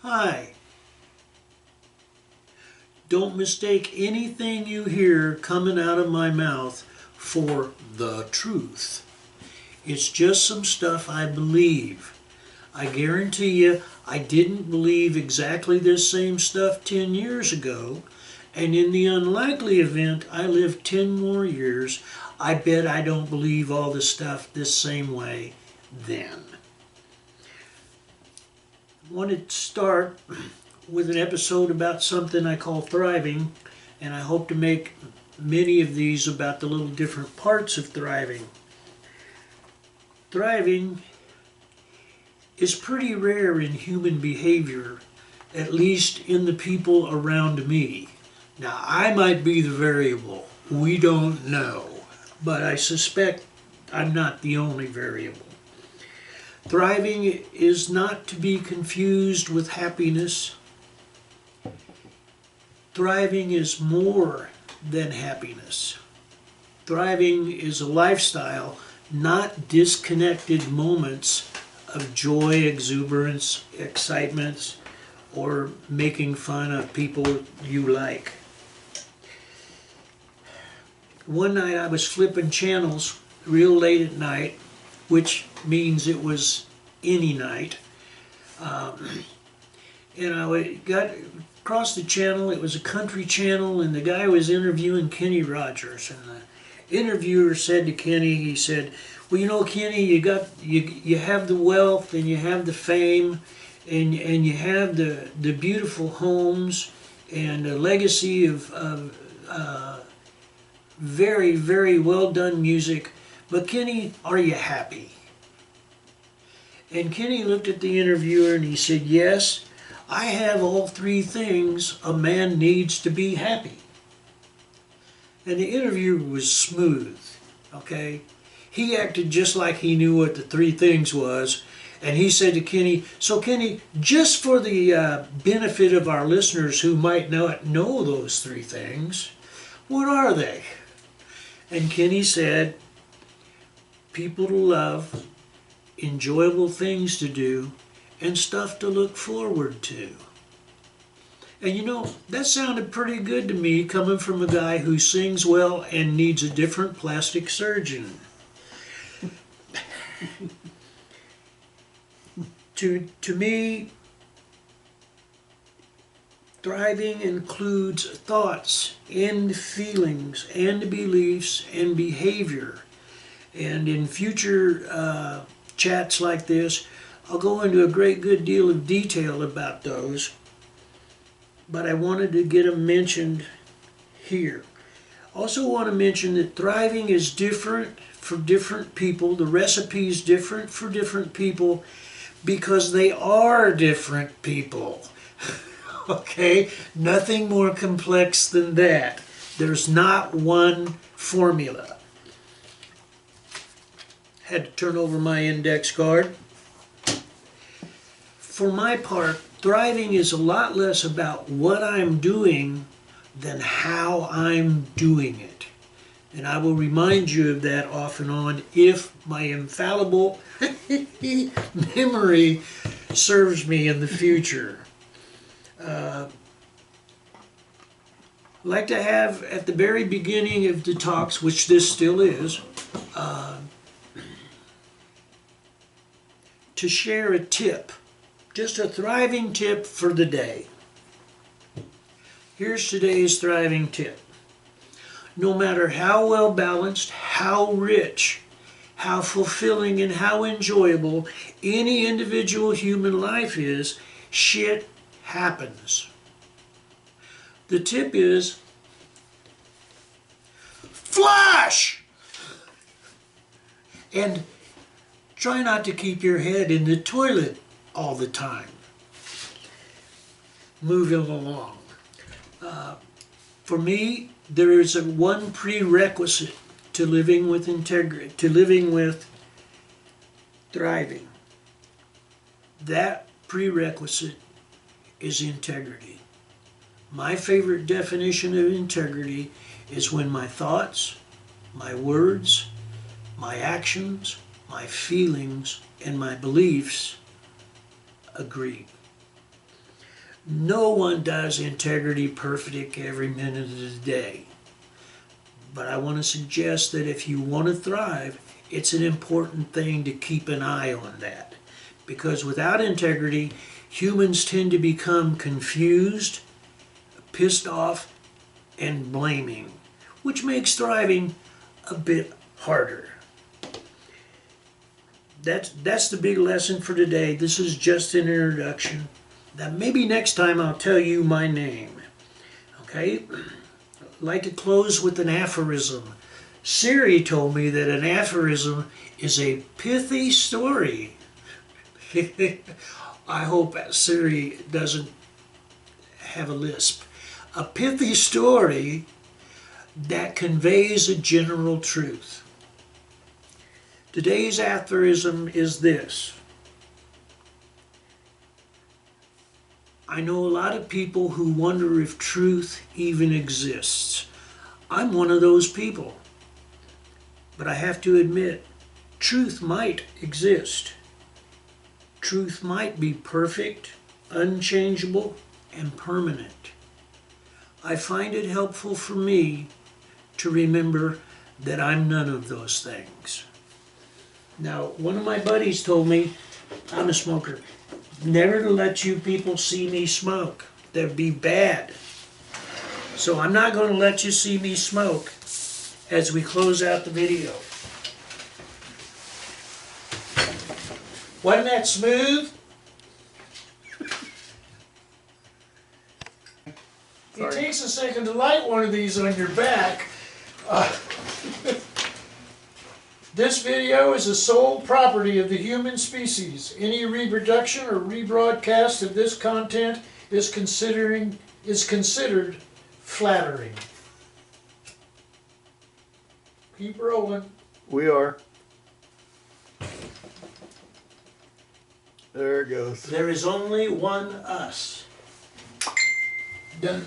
Hi. Don't mistake anything you hear coming out of my mouth for the truth. It's just some stuff I believe. I guarantee you I didn't believe exactly this same stuff 10 years ago, and in the unlikely event I live 10 more years, I bet I don't believe all the stuff this same way then. I wanted to start with an episode about something I call thriving, and I hope to make many of these about the little different parts of thriving. Thriving is pretty rare in human behavior, at least in the people around me. Now, I might be the variable. We don't know. But I suspect I'm not the only variable. Thriving is not to be confused with happiness. Thriving is more than happiness. Thriving is a lifestyle, not disconnected moments of joy, exuberance, excitement, or making fun of people you like. One night I was flipping channels real late at night, which means it was any night. And I got across the channel. It was a country channel, and the guy was interviewing Kenny Rogers. And the interviewer said to Kenny, he said, "Well, you know, Kenny, you have the wealth, and you have the fame, and you have the beautiful homes, and a legacy of very, very well done music. But Kenny, are you happy?" And Kenny looked at the interviewer and he said, "Yes, I have all three things a man needs to be happy." And the interviewer was smooth, okay? He acted just like he knew what the three things was. And he said to Kenny, "So Kenny, just for the benefit of our listeners who might not know those three things, what are they?" And Kenny said, "People to love, enjoyable things to do, and stuff to look forward to." And you know, that sounded pretty good to me coming from a guy who sings well and needs a different plastic surgeon. To me, thriving includes thoughts and feelings and beliefs and behavior. And in future chats like this, I'll go into a great good deal of detail about those, but I wanted to get them mentioned here. Also want to mention that thriving is different for different people. The recipe is different for different people because they are different people. Okay? Nothing more complex than that. There's not one formula. Had to turn over my index card. For my part, thriving is a lot less about what I'm doing than how I'm doing it. And I will remind you of that off and on if my infallible memory serves me in the future. Like to have at the very beginning of the talks, which this still is, to share a tip, just a thriving tip for the day. Here's today's thriving tip. No matter how well balanced, how rich, how fulfilling, and how enjoyable any individual human life is, shit happens. The tip is flush! And try not to keep your head in the toilet all the time. Moving along. For me, there is one prerequisite to living with integrity, to living with thriving. That prerequisite is integrity. My favorite definition of integrity is when my thoughts, my words, my actions, my feelings, and my beliefs agree. No one does integrity perfect every minute of the day. But I want to suggest that if you want to thrive, it's an important thing to keep an eye on that. Because without integrity, humans tend to become confused, pissed off, and blaming, which makes thriving a bit harder. That's the big lesson for today. This is just an introduction. Now maybe next time I'll tell you my name. Okay? I'd like to close with an aphorism. Siri told me that an aphorism is a pithy story. I hope Siri doesn't have a lisp. A pithy story that conveys a general truth. Today's aphorism is this. I know a lot of people who wonder if truth even exists. I'm one of those people. But I have to admit, truth might exist. Truth might be perfect, unchangeable, and permanent. I find it helpful for me to remember that I'm none of those things. Now, one of my buddies told me, I'm a smoker, never to let you people see me smoke. That'd be bad. So I'm not going to let you see me smoke as we close out the video. Wasn't that smooth? It takes a second to light one of these on your back. This video is the sole property of the human species. Any reproduction or rebroadcast of this content is considered flattering. Keep rolling. We are. There it goes. There is only one us. Done.